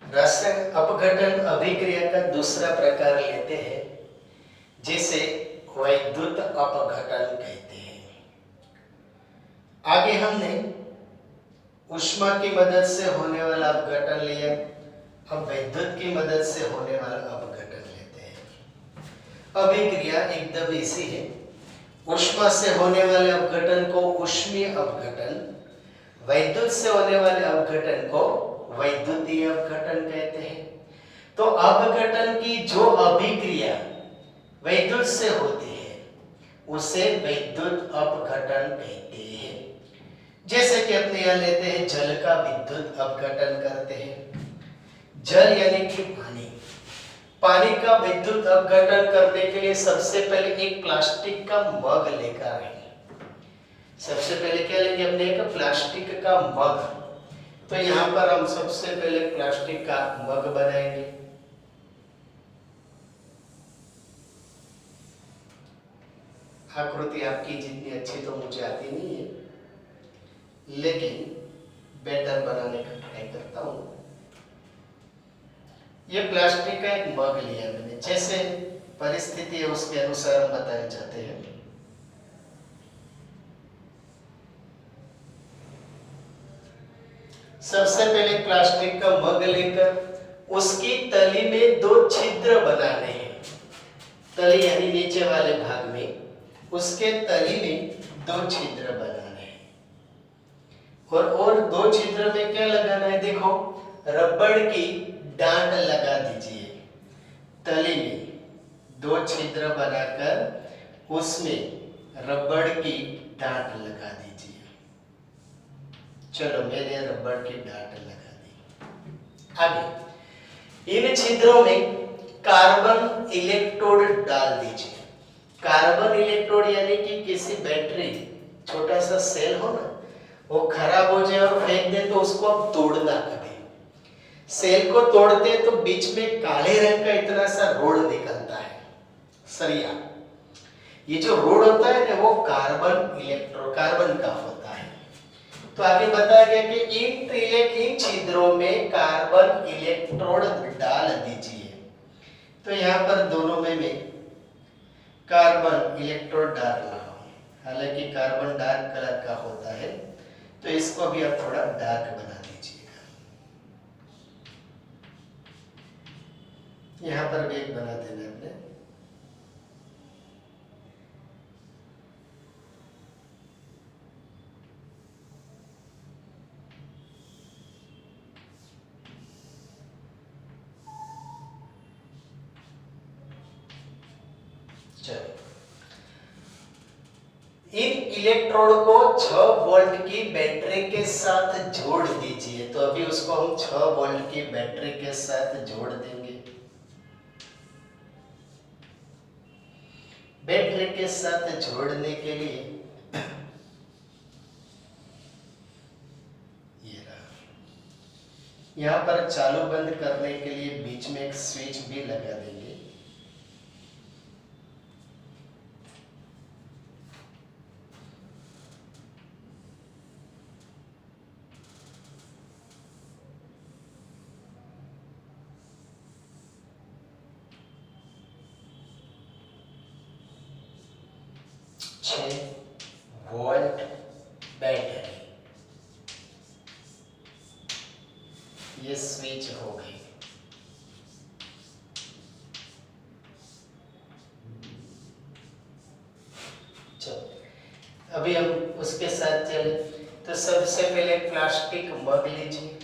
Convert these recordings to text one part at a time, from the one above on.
रासायनिक अपघटन अभिक्रिया का दूसरा प्रकार लेते हैं जिसे वैद्युत अपघटन कहते हैं। आगे हमने ऊष्मा की मदद से होने वाला अपघटन लिया, अब विद्युत की मदद से होने वाला अपघटन लेते हैं। अभिक्रिया एकदम इसी है। ऊष्मा से होने वाले अपघटन को ऊष्मीय अपघटन, वैद्युत से होने वाले अपघटन को वैद्युतीय अपघटन कहते हैं। तो अपघटन की जो अभिक्रिया वैद्युत से होती है उसे वैद्युत अपघटन कहते हैं। जैसे कि अपने यहाँ लेते हैं जल का विद्युत अपघटन करते हैं। जल यानी कि पानी का विद्युत अपघटन करने के लिए सबसे पहले एक प्लास्टिक का मग लेकर आएंगे। सबसे पहले क्या लेंगे अपने एक प्लास्टिक का मग। तो यहाँ पर हम सबसे पहले प्लास्टिक का मग बनाएंगे। आकृति आपकी जितनी अच्छी तो मुझे आती नहीं है, लेकिन बेटर बनाने का ट्राई करता हूँ। ये प्लास्टिक का एक मग लिया मैंने, जैसे परिस्थिति है उसके अनुसार हम बताए जाते हैं। सबसे पहले प्लास्टिक का मग लेकर उसकी तली में 2 छिद्र बनाने हैं। तली यानी नीचे वाले भाग में, उसके तली में 2 छिद्र बनाने हैं। और 2 छिद्र में क्या लगाना है, देखो रबड़ की डांट लगा दीजिए। तली में 2 छिद्र बनाकर उसमें रबड़ की डांट लगा दीजिए। चलो मैंने रबड़ की डांट लगा दी। आगे इन छिद्रों में कार्बन इलेक्ट्रोड डाल दीजिए। कार्बन इलेक्ट्रोड यानी कि किसी बैटरी, छोटा सा सेल हो ना, वो खराब हो जाए और फेंक दे तो उसको आप तोड़ना कभी। सेल को तोड़ते तो बीच में काले रंग का इतना सा रोड निकलता है, सरिया। ये जो रोड होता है ना वो कार्बन का होता है। तो आगे बताया गया कि इन छिद्रों में कार्बन इलेक्ट्रोड डाल दीजिए। तो यहाँ पर दोनों में मैं कार्बन इलेक्ट्रोड डाल रहा हूँ। हालांकि कार्बन डार्क कलर का होता है, तो इसको भी आप थोड़ा डार्क बना दीजिएगा। यहाँ पर भी एक बना देना अपने। इन इलेक्ट्रोड को 6 वोल्ट की बैटरी के साथ जोड़ दीजिए। तो अभी उसको हम 6 वोल्ट की बैटरी के साथ जोड़ देंगे। बैटरी के साथ जोड़ने के लिए ये रहा। यहाँ पर चालू बंद करने के लिए बीच में एक स्विच भी लगा देंगे। वोल्ट बैटरी, ये स्विच हो गई। चलो अभी हम उसके साथ चले। तो सबसे पहले प्लास्टिक मग लीजिए।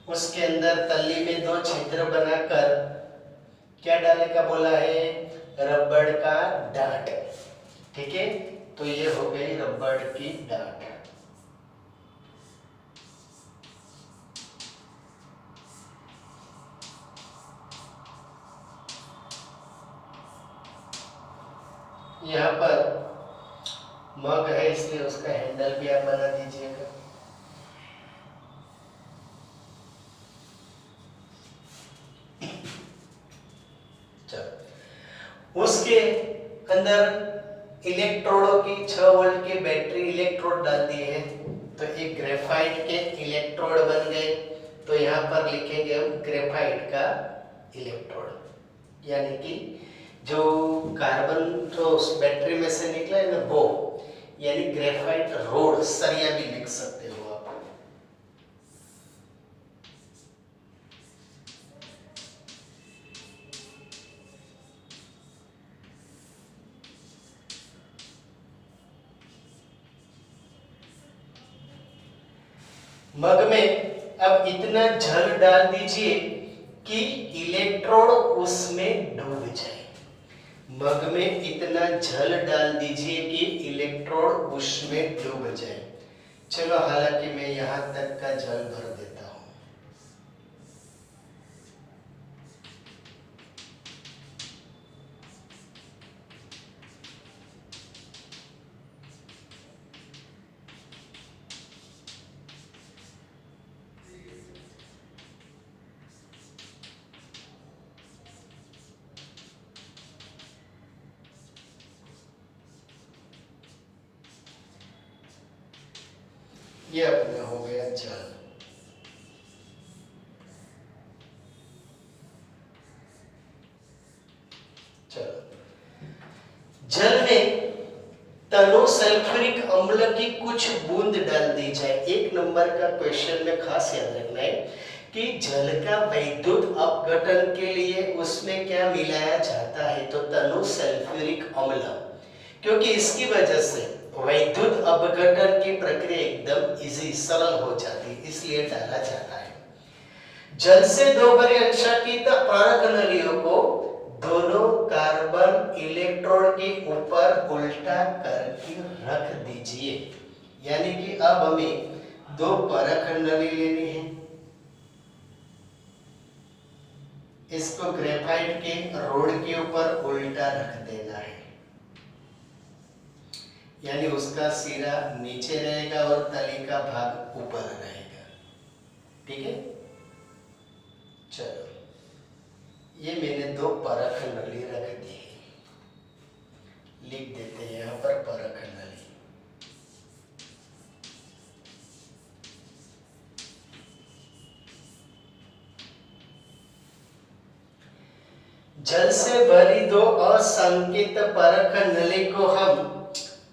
उसके अंदर तली में 2 छिद्र बनाकर क्या डालने का बोला है, रबड़ का डांट। ठीक है, तो ये हो गई रबड़ की डांट। यहाँ पर मग है इसलिए उसका हैंडल भी आप बना दीजिएगा। उसके अंदर इलेक्ट्रोडों की 6 वोल्ट की बैटरी इलेक्ट्रोड डाल दिए हैं, तो एक ग्रेफाइट के इलेक्ट्रोड बन गए। तो यहाँ पर लिखेंगे हम ग्रेफाइट का इलेक्ट्रोड, यानी कि जो कार्बन जो उस बैटरी में से निकला है ना वो, यानी ग्रेफाइट रोड, सरिया भी लिख सकते हो आप। मग में अब इतना जल डाल दीजिए कि इलेक्ट्रोड उसमें डूब जाए। मग में इतना जल डाल दीजिए कि इलेक्ट्रोड उसमें डूब जाए। चलो, हालांकि मैं यहां तक का जल भर देता हूं। ये अपना हो गया जल। चलो, जल में तनो सल्फ्यूरिक अम्ल की कुछ बूंद डाल दी जाए। 1 नंबर का क्वेश्चन में खास याद रखना है कि जल का वैद्युत अपघटन के लिए उसमें क्या मिलाया जाता है, तो तनो सल्फ्यूरिक अम्ल, क्योंकि इसकी वजह से वैद्युत अपघटन की प्रक्रिया एकदम इजी, सरल हो जाती है, इसलिए डाला जाता है। जल से 2 बड़े अंशांकित पारक नलियों को दोनों कार्बन इलेक्ट्रोड के ऊपर उल्टा करके रख दीजिए। यानी कि अब हमें 2 परख नली लेनी है। इसको ग्रेफाइट के रोड के ऊपर उल्टा रख देना है, यानी उसका सिरा नीचे रहेगा और तली का भाग ऊपर रहेगा। ठीक है, चलो, ये मैंने 2 परख नली रख दी है, लिख देते हैं यहाँ पर परख नली। जल से भरी 2 असंकित परख नली को हम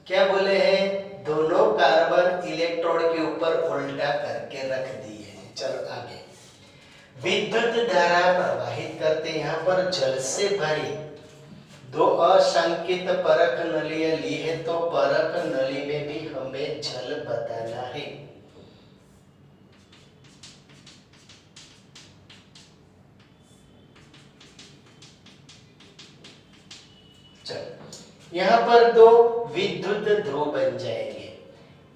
क्या बोले हैं, दोनों कार्बन इलेक्ट्रोड के ऊपर उल्टा करके रख दिए हैं। चलो आगे, विद्युत धारा प्रवाहित करते हैं। यहाँ पर जल से भरी 2 असंकित परख नलियां ली है, तो परख नली में भी हमें जल बताना है। चलो, यहाँ पर 2 विद्युत ध्रुव बन जाएंगे।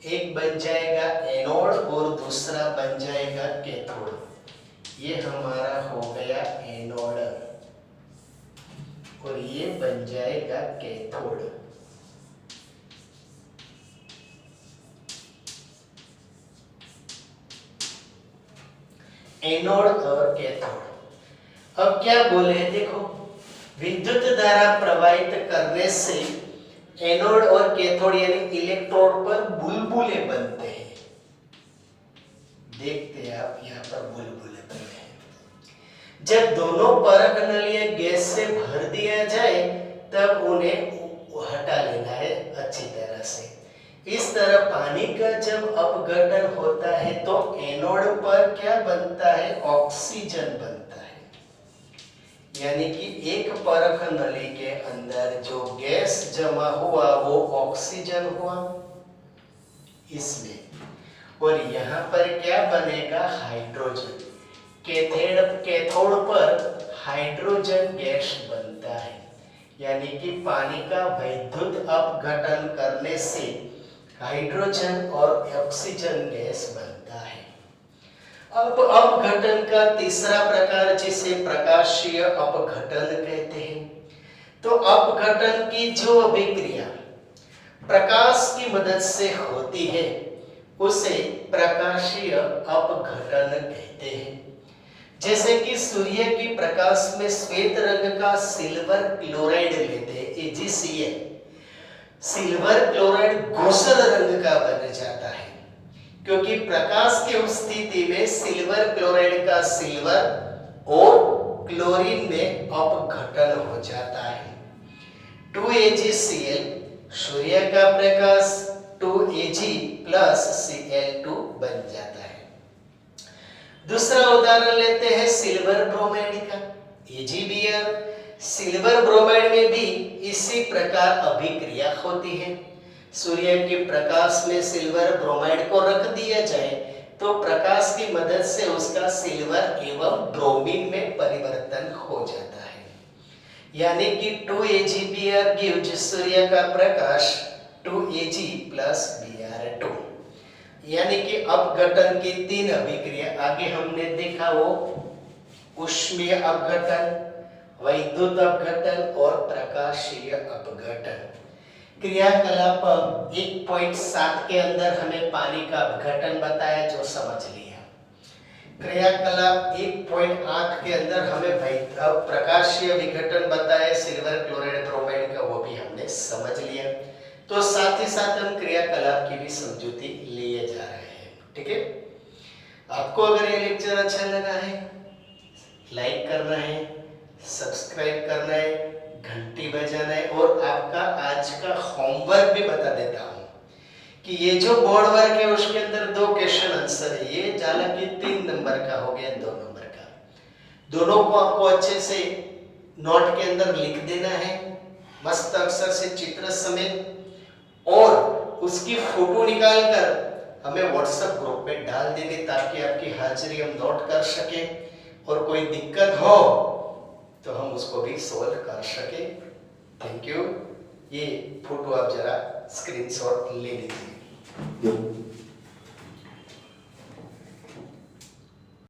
एक बन जाएगा एनोड और दूसरा बन जाएगा कैथोड। ये हमारा हो गया एनोड और ये बन जाएगा कैथोड। एनोड और कैथोड। अब क्या बोले, देखो, विद्युत धारा प्रवाहित करने से एनोड और कैथोड यानी इलेक्ट्रोड पर बुलबुले बनते हैं। देखते हैं आप, यहाँ पर बुलबुले बनते हैं। जब दोनों परख नलियां गैस से भर दिया जाए तब उन्हें हटा लेना है अच्छी तरह से। इस तरह पानी का जब अपघटन होता है तो एनोड पर क्या बनता है, ऑक्सीजन बनता है। यानी कि एक परख नली के अंदर जो गैस जमा हुआ वो ऑक्सीजन हुआ इसमें, और यहाँ पर क्या बनेगा, हाइड्रोजन। कैथोड पर हाइड्रोजन गैस बनता है। यानी कि पानी का वैद्युत अपघटन करने से हाइड्रोजन और ऑक्सीजन गैस बनता है। अब अपघटन का तीसरा प्रकार जिसे प्रकाशीय अपघटन कहते हैं। तो अपघटन की जो अभिक्रिया प्रकाश की मदद से होती है उसे प्रकाशीय अपघटन कहते हैं। जैसे कि सूर्य की प्रकाश में श्वेत रंग का सिल्वर क्लोराइड लेते हैं, AgCl Cl सिल्वर क्लोराइड गोसर रंग का बन जाता है, क्योंकि प्रकाश की स्थिति में सिल्वर क्लोराइड का सिल्वर और क्लोरीन में अपघटन हो जाता है। 2AgCl सूर्य का प्रकाश 2Ag प्लस Cl2 बन जाता है। दूसरा उदाहरण लेते हैं सिल्वर ब्रोमाइड का, AgBr। सिल्वर ब्रोमाइड में भी इसी प्रकार अभिक्रिया होती है। सूर्य के प्रकाश में सिल्वर ब्रोमाइड को रख दिया जाए तो प्रकाश की मदद से उसका सिल्वर एवं ब्रोमीन में परिवर्तन हो जाता है, यानी कि 2AgBr गिव्स सूर्य का प्रकाश 2Ag प्लस Br2, यानी कि अपघटन की 3 अभिक्रिया आगे हमने देखा, वो ऊष्मीय अपघटन, वैद्युत अपघटन और प्रकाशीय अपघटन। क्रियाकलाप 1.7 के अंदर हमें पानी का अपघटन बताया, जो समझ लिया। क्रियाकलाप 1.8 के अंदर हमें प्रकाशीय विघटन बताया सिल्वर क्लोराइड ब्रोमाइड का, वो भी हमने समझ लिया। तो साथ ही साथ हम क्रियाकलाप की भी समझौती लिए जा रहे हैं, ठीक है। आपको अगर ये लेक्चर अच्छा लगा है, लाइक करना है, सब्सक्राइब करना है, घंटी बजाना है, और आपका आज का होमवर्क भी बता देता हूँ कि ये जो बोर्ड वर्क है उसके अंदर 2 क्वेश्चन आंसर है, ये जाला कि 3 नंबर का हो गया, 2 नंबर का। दोनों को आपको अच्छे से नोट के अंदर लिख देना है, मस्त अक्षर से चित्र समेत, और उसकी फोटो निकाल कर हमें व्हाट्सएप ग्रुप में डाल देंगे ताकि आपकी हाजिरी हम नोट कर सके, और कोई दिक्कत हो तो हम उसको भी सॉल्व कर सके। Thank you. ये फोटो आप जरा स्क्रीनशॉट ले लीजिए।